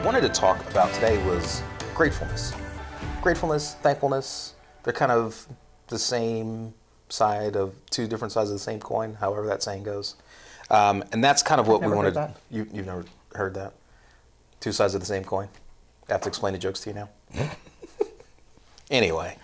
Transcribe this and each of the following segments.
wanted to talk about today was gratefulness. Gratefulness, thankfulness, they're kind of the same side of two different sides of the same coin, however that saying goes. And that's kind of what we wanted. You've never heard that? Two sides of the same coin? I have to explain the jokes to you now? Anyway,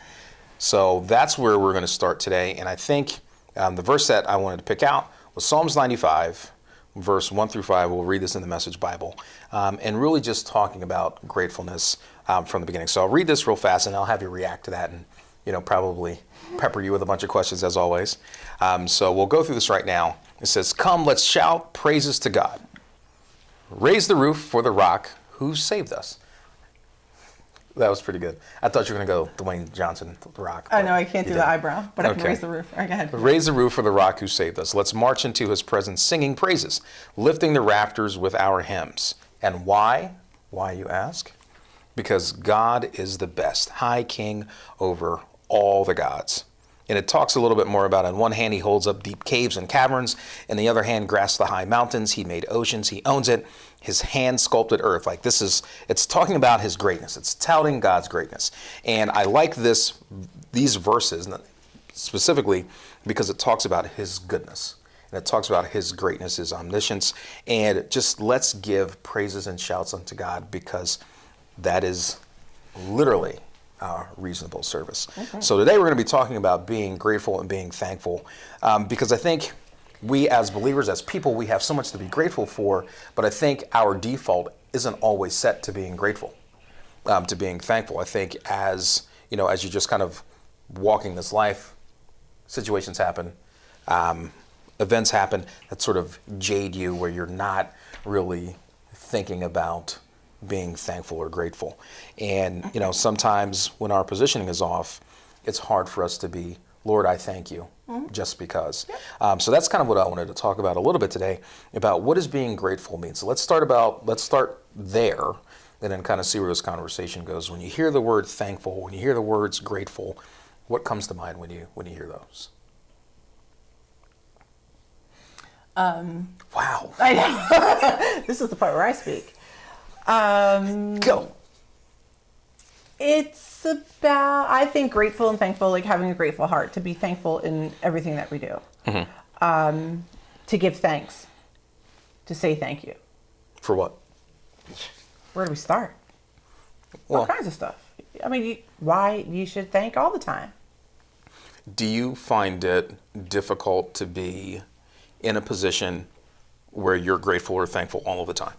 so that's where we're going to start today. And I think the verse that I wanted to pick out was Psalms 95, verse 1 through 5. We'll read this in the Message Bible. And really just talking about gratefulness from the beginning. So I'll read this real fast and I'll have you react to that and, probably pepper you with a bunch of questions as always. So we'll go through this right now. It says, "Come, let's shout praises to God. Raise the roof for the rock who saved us." That was pretty good. I thought you were going to go Dwayne Johnson, The Rock. I know I can't do the eyebrow, but I can raise the roof. All right, go ahead. Raise the roof for the rock who saved us. Let's march into his presence singing praises, lifting the rafters with our hymns. And why? Why, you ask? Because God is the best, high king over all the gods. And it talks a little bit more about, on one hand, he holds up deep caves and caverns. In the other hand, grasps the high mountains. He made oceans. He owns it. His hand sculpted earth. It's talking about his greatness. It's touting God's greatness. And I like these verses specifically because it talks about his goodness. And it talks about his greatness, his omniscience. And just let's give praises and shouts unto God, because that is literally our reasonable service. Okay. So today we're going to be talking about being grateful and being thankful, because I think we as believers, as people, we have so much to be grateful for, but I think our default isn't always set to being grateful, to being thankful. I think as you're just kind of walking this life, situations happen, events happen that sort of jade you where you're not really thinking about being thankful or grateful. And, sometimes when our positioning is off, it's hard for us to be, Lord, I thank you, just because. Yep. So that's kind of what I wanted to talk about a little bit today, about what does being grateful mean. So let's start there and then kind of see where this conversation goes. When you hear the word thankful, when you hear the words grateful, what comes to mind when you hear those? Wow. I know. This is the part where I speak. Go. It's about, I think, grateful and thankful, like having a grateful heart, to be thankful in everything that we do. Mm-hmm. To give thanks, to say thank you. For what? Where do we start? All kinds of stuff. I mean, why you should thank all the time. Do you find it difficult to be in a position where you're grateful or thankful all of the time?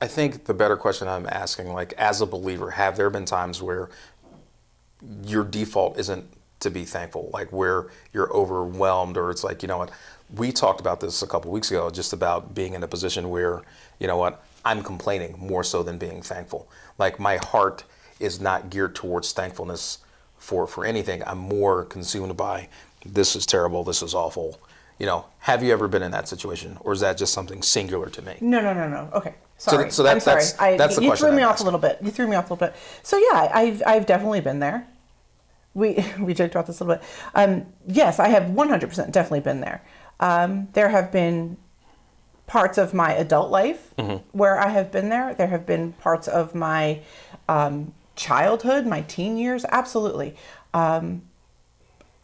I think the better question I'm asking, as a believer, have there been times where your default isn't to be thankful, where you're overwhelmed, or it's like, we talked about this a couple of weeks ago, just about being in a position where, I'm complaining more so than being thankful. My heart is not geared towards thankfulness for anything. I'm more consumed by, this is terrible, this is awful. Have you ever been in that situation, or is that just something singular to me? No. Okay. Sorry. So that's the question. You threw me off a little bit. So yeah, I've definitely been there. We joked about this a little bit. Yes, I have 100% definitely been there. There have been parts of my adult life where I have been there. There have been parts of my childhood, my teen years. Absolutely.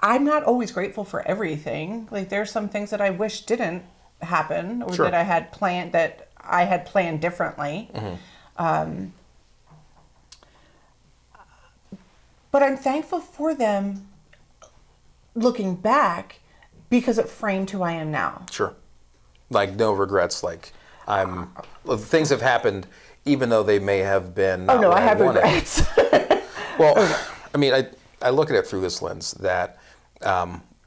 I'm not always grateful for everything. There's some things that I wish didn't happen, or that I had planned differently. Mm-hmm. But I'm thankful for them looking back, because it framed who I am now. Sure. No regrets. Things have happened, even though they may have been not what I have regrets. Well, I mean, I look at it through this lens that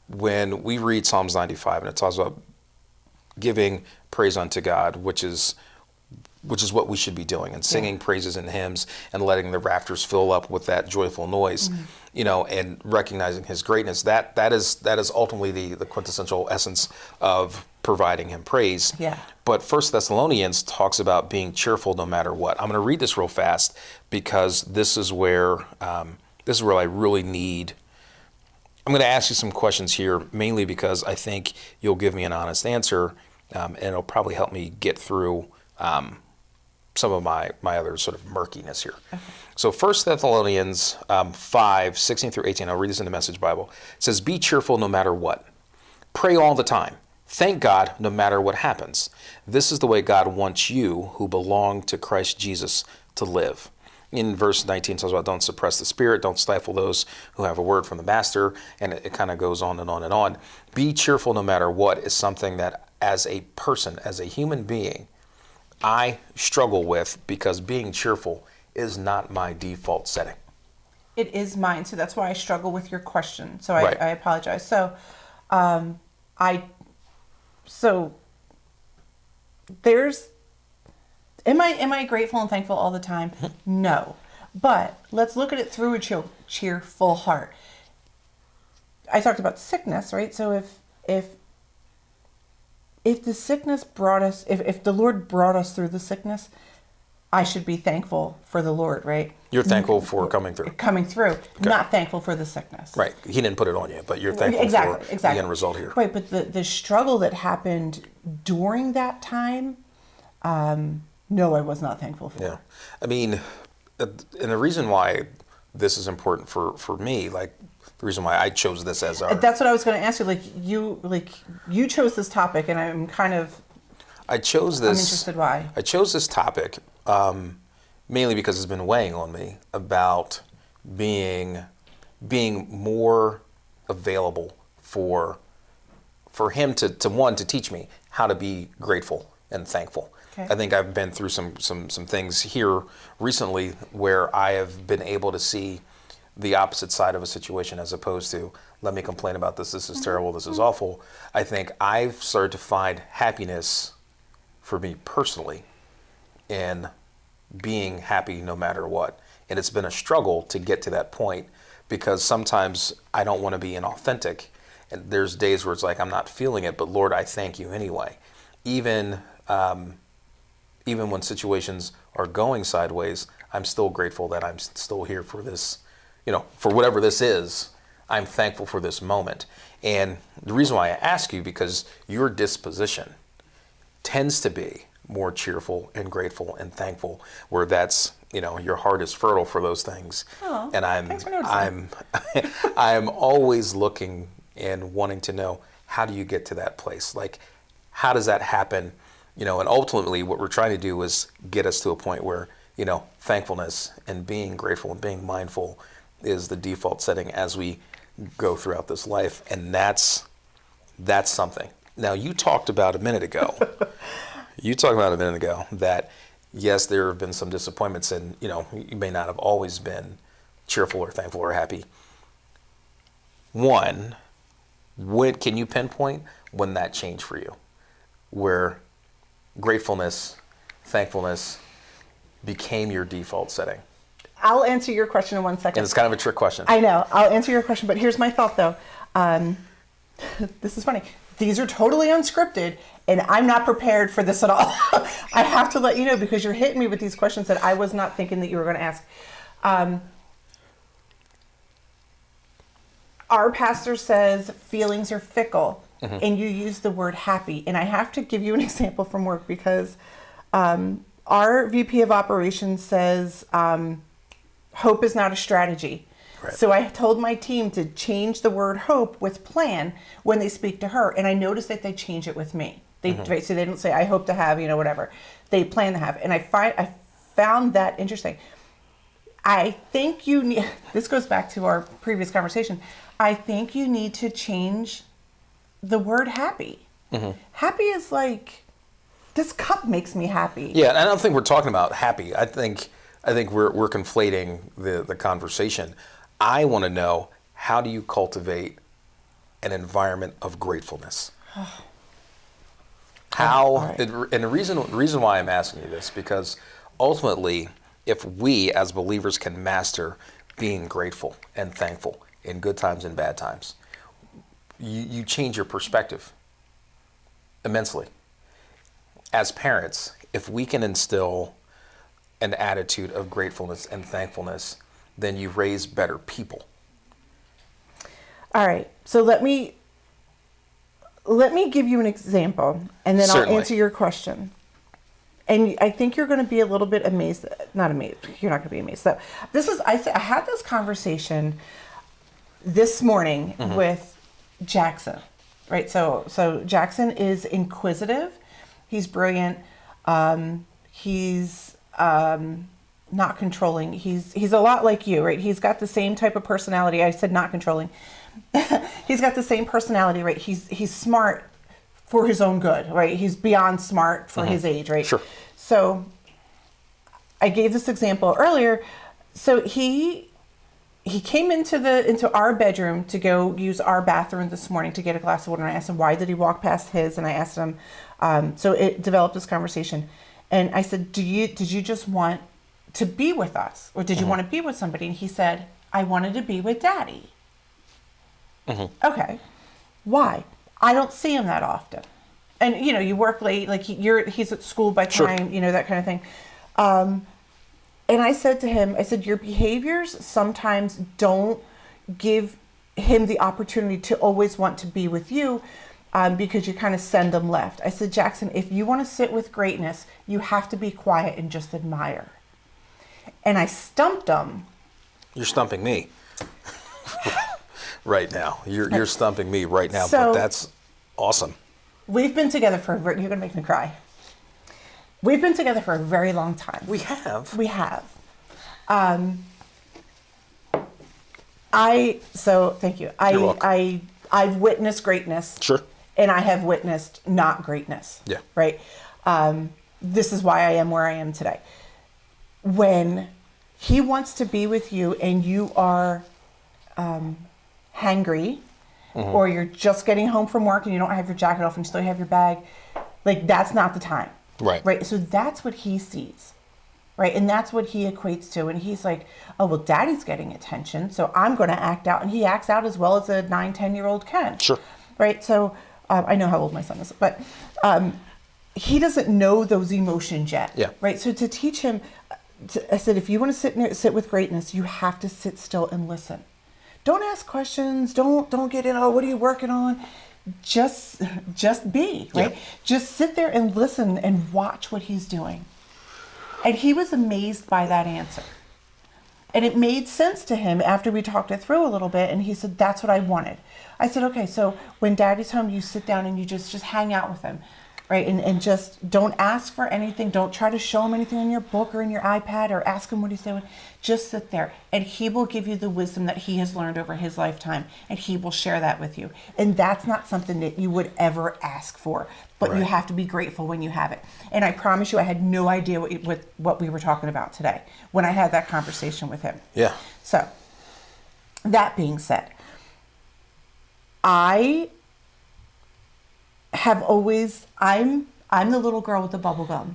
when we read Psalms 95 and it talks about giving praise unto God, which is what we should be doing, and singing praises and hymns and letting the rafters fill up with that joyful noise, and recognizing his greatness, that is ultimately the quintessential essence of providing him praise. Yeah. But 1 Thessalonians talks about being cheerful no matter what. I'm going to read this real fast, because this is where I really need. I'm going to ask you some questions here, mainly because I think you'll give me an honest answer, and it'll probably help me get through some of my other sort of murkiness here. Okay. So 1 Thessalonians 5, 16 through 18, I'll read this in the Message Bible. It says, be cheerful no matter what. Pray all the time. Thank God no matter what happens. This is the way God wants you who belong to Christ Jesus to live. In verse 19, it talks about don't suppress the spirit, don't stifle those who have a word from the master, and it kind of goes on and on and on. Be cheerful no matter what is something that as a person, as a human being, I struggle with because being cheerful is not my default setting. It is mine, so that's why I struggle with your question. So Right. I apologize. So there's am I grateful and thankful all the time? No. But let's look at it through a cheerful heart. I talked about sickness, right? So if the sickness brought us, if the Lord brought us through the sickness, I should be thankful for the Lord, right? You're thankful for coming through. Coming through, not thankful for the sickness. Right. He didn't put it on you, but you're thankful for the end result here. Right, but the struggle that happened during that time, no, I was not thankful for. Yeah. I mean, and the reason why this is important for me, like the reason why I chose this as our... That's what I was going to ask you. You chose this topic, and I'm kind of... I'm interested why. I chose this topic mainly because it's been weighing on me about being more available for him to teach me how to be grateful and thankful. Okay. I think I've been through some things here recently where I have been able to see the opposite side of a situation as opposed to let me complain about this is terrible, this is awful. I think I've started to find happiness for me personally in being happy no matter what. And it's been a struggle to get to that point because sometimes I don't want to be inauthentic. And there's days where it's like, I'm not feeling it, but Lord, I thank you anyway. Even when situations are going sideways, I'm still grateful that I'm still here for this, for whatever this is. I'm thankful for this moment. And the reason why I ask you, because your disposition tends to be more cheerful and grateful and thankful, where that's, your heart is fertile for those things. Oh, and thanks for noticing. I'm always looking and wanting to know, how do you get to that place? Like, how does that happen? And ultimately what we're trying to do is get us to a point where, thankfulness and being grateful and being mindful is the default setting as we go throughout this life. And that's something. Now, you talked about a minute ago that, yes, there have been some disappointments and, you may not have always been cheerful or thankful or happy. One, can you pinpoint when that changed for you? Where gratefulness, thankfulness became your default setting? I'll answer your question in 1 second. And it's kind of a trick question. I know. I'll answer your question, but here's my thought, though. This is funny. These are totally unscripted, and I'm not prepared for this at all. I have to let you know because you're hitting me with these questions that I was not thinking that you were going to ask. Our pastor says feelings are fickle, and you use the word happy. And I have to give you an example from work because our VP of operations says hope is not a strategy. Right. So I told my team to change the word hope with plan when they speak to her. And I noticed that they change it with me. So they don't say, I hope to have, whatever. They plan to have. And I found that interesting. I think you need, this goes back to our previous conversation. I think you need to change the word happy. Happy is like, this cup makes me happy. Yeah, and I don't think we're talking about happy. I think we're conflating the conversation. I want to know, how do you cultivate an environment of gratefulness? Right. And the reason why I'm asking you this, because ultimately, if we as believers can master being grateful and thankful in good times and bad times, you change your perspective immensely. As parents, if we can instill an attitude of gratefulness and thankfulness, then you raise better people. All right. So let me give you an example, and then Certainly. I'll answer your question. And I think you're going to be a little bit amazed, not amazed, you're not going to be amazed. So I had this conversation this morning with Jackson, right? So Jackson is inquisitive. He's brilliant. He's not controlling. He's a lot like you, right? He's got the same type of personality. I said not controlling. He's got the same personality, right? He's smart for his own good, right? He's beyond smart for his age, right? Sure. So I gave this example earlier. So he came into our bedroom to go use our bathroom this morning to get a glass of water. And I asked him, why did he walk past his? And I asked him, so it developed this conversation. And I said, did you just want to be with us? Or did you want to be with somebody? And he said, I wanted to be with Daddy. Okay. Why? I don't see him that often. And, you work late, like he's at school by time, that kind of thing. And I said to him, your behaviors sometimes don't give him the opportunity to always want to be with you because you kind of send him left. I said, Jackson, if you want to sit with greatness, you have to be quiet and just admire. And I stumped him. You're stumping me right now. You're stumping me right now, So, but that's awesome. We've been together you're going to make me cry. We've been together for a very long time. We have. We have. Thank you. You're welcome. I've witnessed greatness. Sure. And I have witnessed not greatness. Yeah. Right? This is why I am where I am today. When he wants to be with you and you are hangry, or you're just getting home from work and you don't have your jacket off and you still have your bag, like that's not the time. Right. Right. So that's what he sees. Right. And that's what he equates to. And he's like, oh, well, Daddy's getting attention, so I'm going to act out. And he acts out as well as a 9-10-year-old can. Sure. Right. So I know how old my son is, but he doesn't know those emotions yet. Yeah. Right. So to teach him, I said, if you want to sit with greatness, you have to sit still and listen. Don't ask questions. Don't get in. Oh, what are you working on? Just be, right? Yeah. Just sit there and listen and watch what he's doing. And he was amazed by that answer. And it made sense to him after we talked it through a little bit. And he said, that's what I wanted. I said, okay, so when Daddy's home, you sit down and you just hang out with him, right? And just don't ask for anything. Don't try to show him anything on your book or in your iPad or ask him what he's doing. Just sit there and he will give you the wisdom that he has learned over his lifetime, and he will share that with you. And that's not something that you would ever ask for, but Right. you have to be grateful when you have it. And I promise you, I had no idea what we were talking about today when I had that conversation with him. Yeah. So that being said, I'm the little girl with the bubble gum,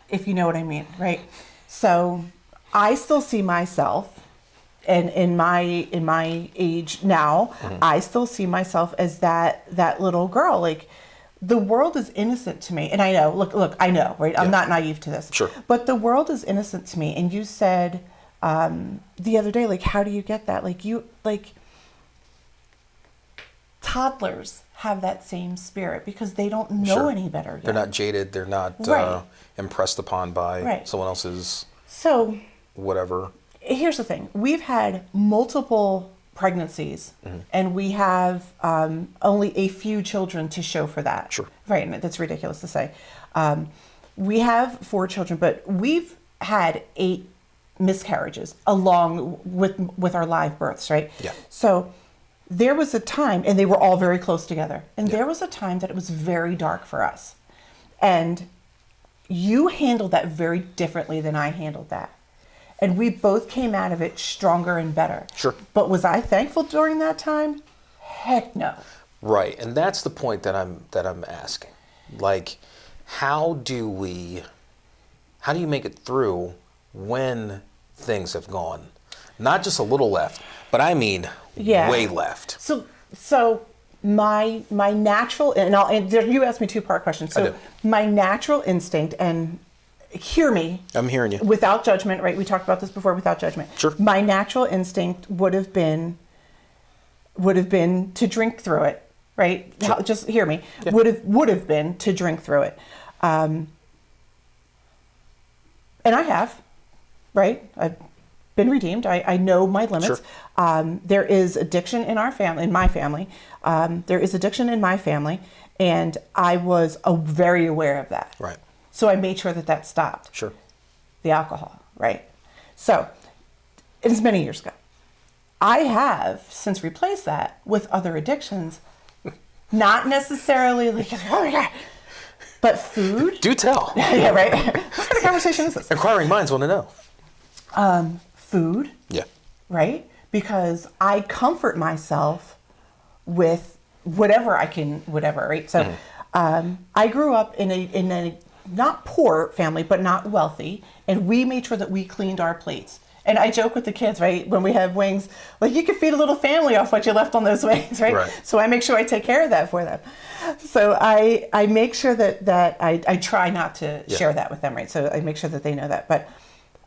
if you know what I mean, right? So I still see myself, and in my age now, I still see myself as that little girl. Like, the world is innocent to me, and I know. Look, I know, right? I'm not naive to this. Sure. But the world is innocent to me, and you said the other day, like, how do you get that? Like toddlers have that same spirit because they don't know Sure. any better yet. They're not jaded. They're not Right. impressed upon by Right. someone else's So whatever. here's the thing. We've had multiple pregnancies, and we have only a few children to show for that. Sure. Right, and that's ridiculous to say. We have 4 children, but we've had 8 miscarriages along with our live births, right? Yeah. So there was a time, and they were all very close together, and there was a time that it was very dark for us. And you handled that very differently than I handled that. And we both came out of it stronger and better. Sure. But was I thankful during that time? Heck no. Right, and that's the point that I'm asking. Like, how do you make it through when things have gone not just a little left, but I mean way left? So my natural, and you asked me 2-part questions. I So did. my natural instinct, and hear me. I'm hearing you. Without judgment, right? We talked about this before, without judgment. Sure. My natural instinct would have been to drink through it, right? Sure. Just hear me. Yeah. Would have been to drink through it. And I have, right? I've been redeemed. I know my limits. Sure. There is addiction in our family, in my family. There is addiction in my family, and I was very aware of that. Right. So I made sure that stopped. Sure. The alcohol, right? So it was many years ago. I have since replaced that with other addictions, not necessarily like, oh my God, but food. Do tell. Yeah, right. What kind of conversation is this? Inquiring minds want to know. Food. Yeah. Right? Because I comfort myself with whatever I can, whatever, right? So I grew up in a not poor family, but not wealthy, and we made sure that we cleaned our plates. And I joke with the kids, right, when we have wings, like you could feed a little family off what you left on those wings, right? Right. So I make sure I take care of that for them. So I make sure that I try not to share that with them, right? So I make sure that they know that. But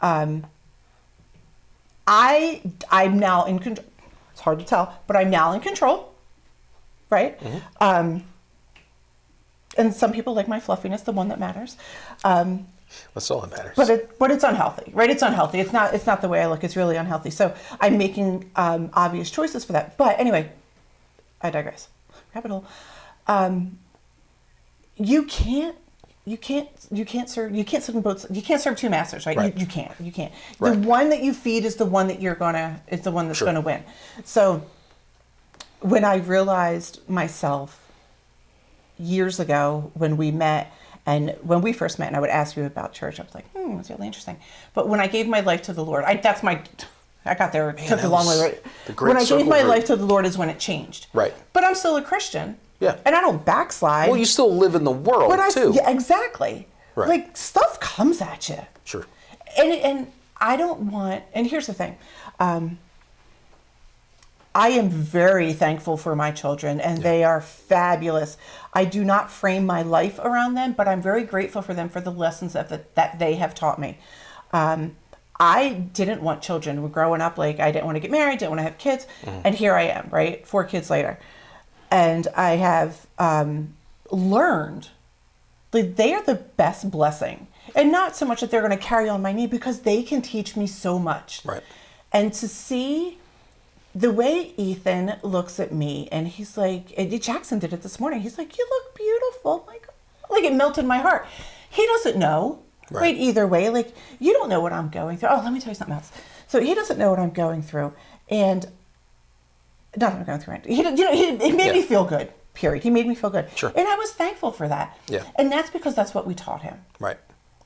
I'm now in control. It's hard to tell, but I'm now in control, right? And some people like my fluffiness, the one that matters. That's all that matters. But it's unhealthy, right? It's unhealthy. It's not the way I look. It's really unhealthy. So I'm making obvious choices for that. But anyway, I digress. Rabbit hole. You can't serve in both. You can't serve two masters, right? Right. You can't. Right. The one that you feed is the one that is the one that's gonna win. So when I realized myself years ago when we met. And when we first met, and I would ask you about church, I was like, it's really interesting. But when I gave my life to the Lord, I got there, took a long way. Right? When I gave my life to the Lord is when it changed. Right. But I'm still a Christian. Yeah. And I don't backslide. Well, you still live in the world, too. Yeah, exactly. Right. Like, stuff comes at you. Sure. And I don't want, and here's the thing. I am very thankful for my children, and they are fabulous. I do not frame my life around them, but I'm very grateful for them for the lessons that they have taught me. I didn't want children. Growing up, like, I didn't want to get married, didn't want to have kids, and here I am, right? 4 kids later. And I have learned that they are the best blessing. And not so much that they're going to carry on my knee, because they can teach me so much. Right. And to see the way Ethan looks at me, and he's like, Jackson did it this morning. He's like, you look beautiful. Like it melted my heart. He doesn't know, right? Either way, like, you don't know what I'm going through. Oh, let me tell you something else. So he doesn't know what I'm going through, and not what I'm going through. He made me feel good. Period. He made me feel good, Sure. And I was thankful for that. Yeah. And that's because that's what we taught him. Right.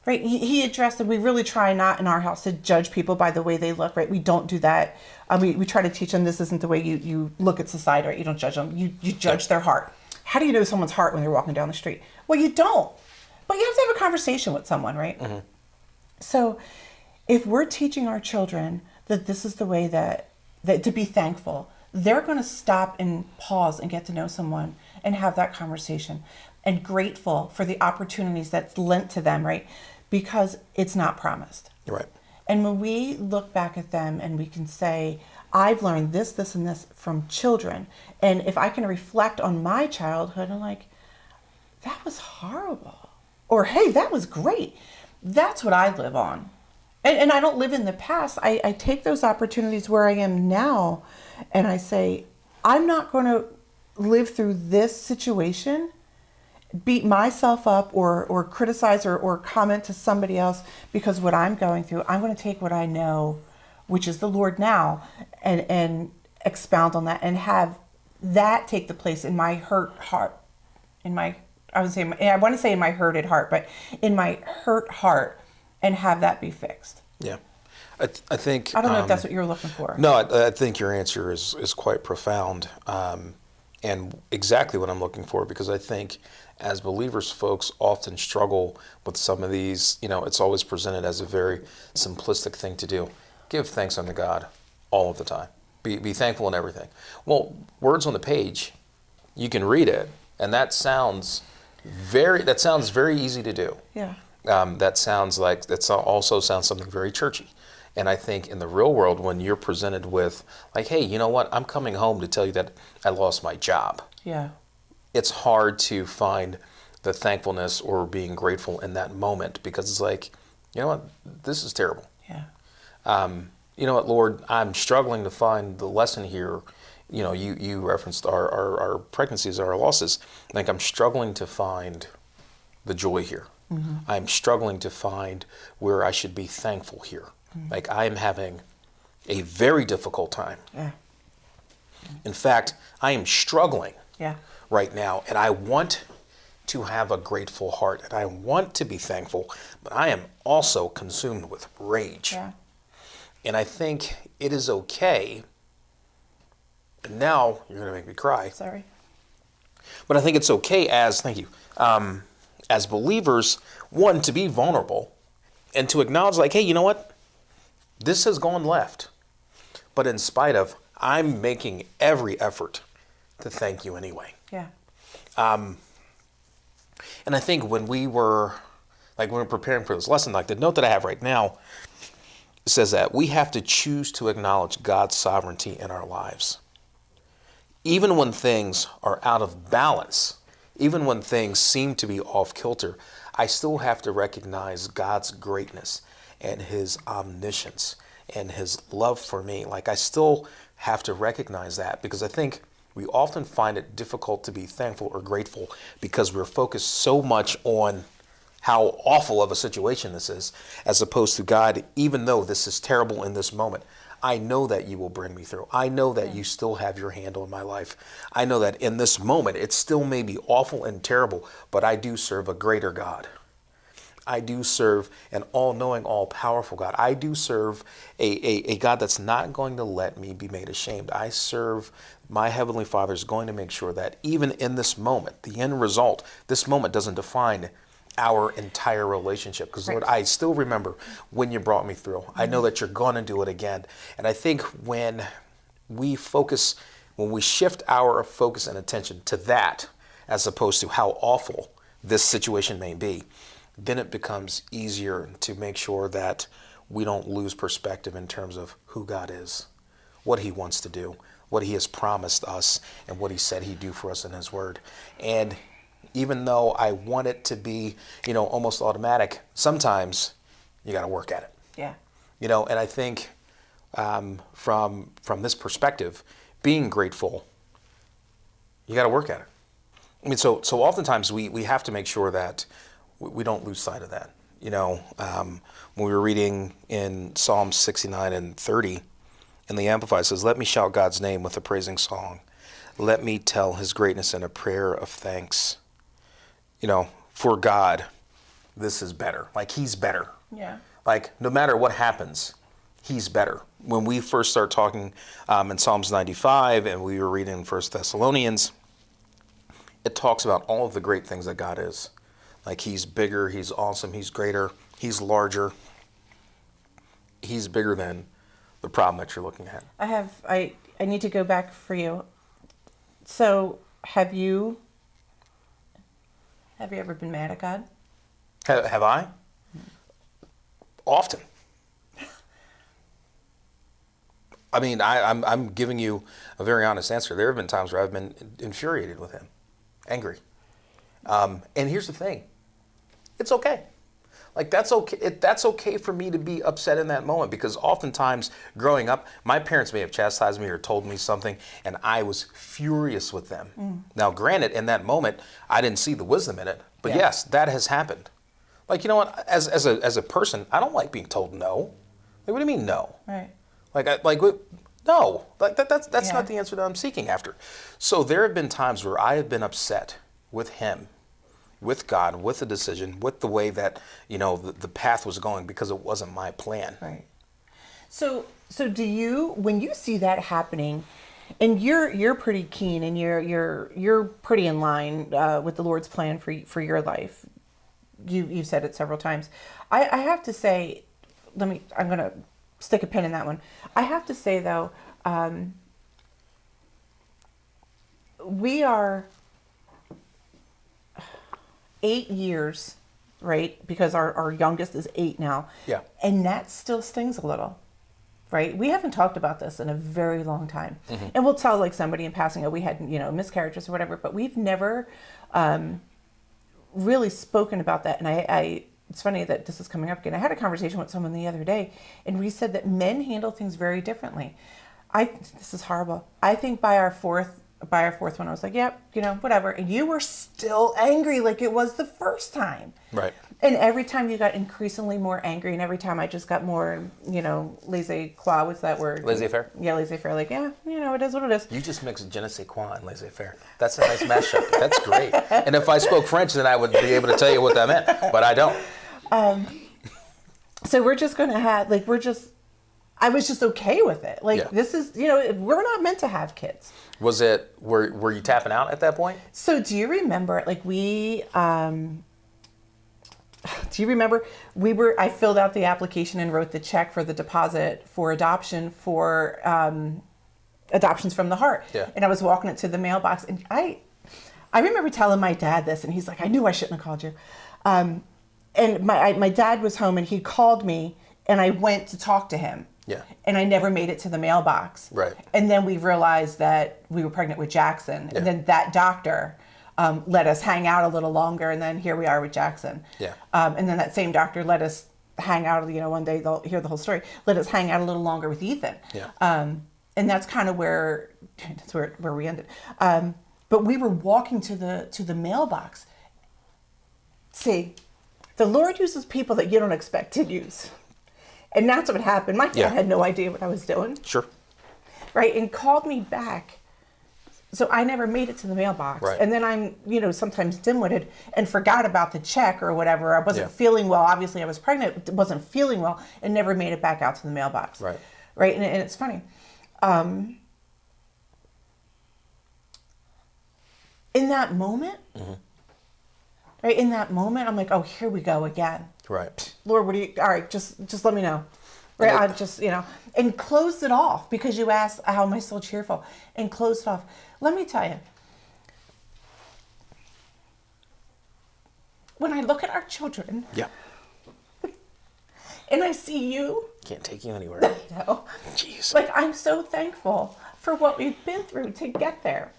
Right. He addressed that we really try not in our house to judge people by the way they look. Right. We don't do that. We try to teach them this isn't the way you look at society. Right. You don't judge them. You judge their heart. How do you know someone's heart when they're walking down the street? Well, you don't. But you have to have a conversation with someone. Right. Mm-hmm. So if we're teaching our children that this is the way that to be thankful, they're going to stop and pause and get to know someone and have that conversation, and grateful for the opportunities that's lent to them. Right. Because it's not promised. Right. And when we look back at them and we can say, I've learned this, this, and this from children. And if I can reflect on my childhood, I'm like, that was horrible. Or, hey, that was great. That's what I live on. And I don't live in the past. I take those opportunities where I am now and I say, I'm not going to live through this situation, beat myself up or criticize or comment to somebody else because what I'm going through. I'm going to take what I know, which is the Lord now, and expound on that and have that take the place in my hurt heart, I want to say in my hurted heart, but in my hurt heart, and have that be fixed. Yeah. I think... I don't know if that's what you're looking for. No, I think your answer is quite profound, and exactly what I'm looking for, because I think as believers, folks often struggle with some of these. It's always presented as a very simplistic thing to do. Give thanks unto God all of the time. Be thankful in everything. Well, words on the page, you can read it, and that sounds very easy to do. Yeah. That also sounds something very churchy. And I think in the real world, when you're presented with, like, hey, you know what? I'm coming home to tell you that I lost my job. Yeah. It's hard to find the thankfulness or being grateful in that moment, because it's like, You know what? This is terrible. Yeah. You know what, Lord, I'm struggling to find the lesson here. You know, you referenced our pregnancies, our losses. Like, I'm struggling to find the joy here. I'm struggling to find where I should be thankful here. Like, I am having a very difficult time. Yeah. In fact, I am struggling Yeah. right now, and I want to have a grateful heart, and I want to be thankful, but I am also consumed with rage. Yeah. And I think it is okay. And now you're going to make me cry. Sorry. But I think it's okay thank you, as believers, one, to be vulnerable and to acknowledge, like, hey, you know what? This has gone left. But in spite of, I'm making every effort to thank you anyway. Yeah. And I think when we were preparing for this lesson, like the note that I have right now says that we have to choose to acknowledge God's sovereignty in our lives. Even when things are out of balance, even when things seem to be off kilter, I still have to recognize God's greatness and his omniscience and his love for me. Like, I still have to recognize that, because I think we often find it difficult to be thankful or grateful because we're focused so much on how awful of a situation this is, as opposed to God, even though this is terrible in this moment, I know that you will bring me through. I know that you still have your hand on my life. I know that in this moment, it still may be awful and terrible, but I do serve a greater God. I do serve an all-knowing, all-powerful God. I do serve a God that's not going to let me be made ashamed. I serve my Heavenly Father is going to make sure that even in this moment, the end result, this moment doesn't define our entire relationship. Because Lord, I still remember when you brought me through. I know that you're going to do it again. And I think when we shift our focus and attention to that, as opposed to how awful this situation may be, then it becomes easier to make sure that we don't lose perspective in terms of who God is, what he wants to do, what he has promised us, and what he said he'd do for us in his word. And even though I want it to be, almost automatic, sometimes you got to work at it. Yeah. And I think from this perspective, being grateful, you got to work at it. I mean, so oftentimes we have to make sure that we don't lose sight of that. When we were reading in Psalms 69 and 30, in the Amplified, it says, "Let me shout God's name with a praising song. Let me tell his greatness in a prayer of thanks." For God, this is better. Like, he's better. Yeah. Like, no matter what happens, he's better. When we first start talking in Psalms 95, and we were reading in 1 Thessalonians, it talks about all of the great things that God is. Like, he's bigger, he's awesome, he's greater, he's larger. He's bigger than the problem that you're looking at. I need to go back for you. So, have you ever been mad at God? Have I? Often. I mean, I'm giving you a very honest answer. There have been times where I've been infuriated with him, angry. And here's the thing. It's okay. Like, that's okay. That's okay for me to be upset in that moment, because oftentimes growing up, my parents may have chastised me or told me something, and I was furious with them. Now, granted, in that moment, I didn't see the wisdom in it, but yes, that has happened. Like, you know what? As a person, I don't like being told no. Like, what do you mean no? Right. No. Like, that's not the answer that I'm seeking after. So there have been times where I have been upset with him, with God, with the decision, with the way that, the path was going, because it wasn't my plan. Right. So do you, when you see that happening, and you're pretty keen, and you're pretty in line with the Lord's plan for your life. You've said it several times. I have to say, I'm going to stick a pin in that one. I have to say, though, we are 8 years, right? Because our youngest is 8 now. Yeah. And that still stings a little, right? We haven't talked about this in a very long time. Mm-hmm. And we'll tell like somebody in passing, we had, miscarriages or whatever, but we've never really spoken about that. And I it's funny that this is coming up again. I had a conversation with someone the other day, and we said that men handle things very differently. This is horrible. I think by our fourth one, I was like, yep, whatever. And you were still angry like it was the first time. Right. And every time you got increasingly more angry, and every time I just got more, laissez-faire, what's that word? Laissez-faire? Yeah, laissez-faire. Like, yeah, it is what it is. You just mixed je ne sais quoi and laissez-faire. That's a nice mashup. That's great. And if I spoke French, then I would be able to tell you what that meant. But I don't. So we're just going to have, I was just okay with it. Like, Yeah. this is, we're not meant to have kids. Was it, were you tapping out at that point? So do you remember, I filled out the application and wrote the check for the deposit for adoption for Adoptions from the Heart. Yeah. And I was walking it to the mailbox, and I remember telling my dad this, and he's like, I knew I shouldn't have called you. And my dad was home, and he called me, and I went to talk to him. Yeah. And I never made it to the mailbox. Right. And then we realized that we were pregnant with Jackson. Yeah. And then that doctor let us hang out a little longer, and then here we are with Jackson. Yeah. And then that same doctor let us hang out, one day they'll hear the whole story, let us hang out a little longer with Ethan. Yeah. And that's kind of where we ended. But we were walking to the mailbox. See, the Lord uses people that you don't expect to use. And that's what happened. My dad had no idea what I was doing. Sure. Right, and called me back. So I never made it to the mailbox. Right. And then I'm, sometimes dim-witted and forgot about the check or whatever. I wasn't Yeah. feeling well. Obviously, I was pregnant, but wasn't feeling well, and never made it back out to the mailbox. Right. Right, and it's funny. In that moment, right, in that moment, I'm like, oh, here we go again. Right. Lord, all right, just let me know. Right, I just, and closed it off, because you asked, how am I still cheerful? And closed it off. Let me tell you, when I look at our children, Yeah. and I see you, Can't take you anywhere. Jeez. like, I'm so thankful for what we've been through to get there.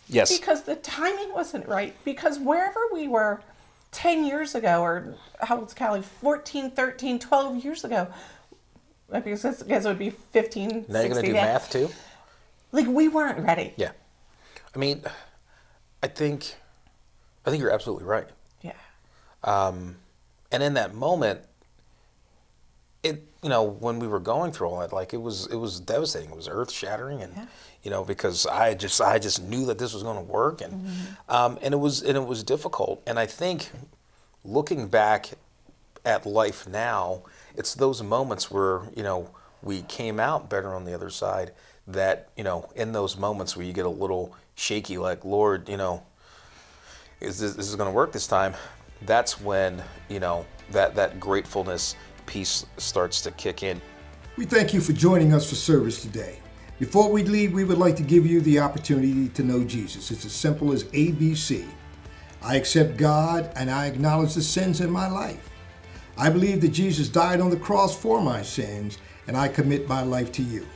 Yes. Because the timing wasn't right. Because wherever we were 10 years ago, or how old's Callie? 14, 13, 12 years ago. I guess it would be 15, Now you're 16. going to do math too? Like, we weren't ready. Yeah. I mean, I think you're absolutely right. Yeah. And in that moment, when we were going through all that, like, it was devastating. It was earth shattering, and because I just knew that this was going to work, and and it was difficult. And I think, looking back at life now, it's those moments where we came out better on the other side. That in those moments where you get a little shaky, like, Lord, is this going to work this time? That's when that gratefulness piece starts to kick in. We thank you for joining us for service today. Before we leave, we would like to give you the opportunity to know Jesus. It's as simple as ABC. I accept God, and I acknowledge the sins in my life. I believe that Jesus died on the cross for my sins, and I commit my life to you.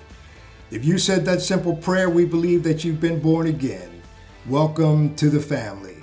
If you said that simple prayer, we believe that you've been born again. Welcome to the family.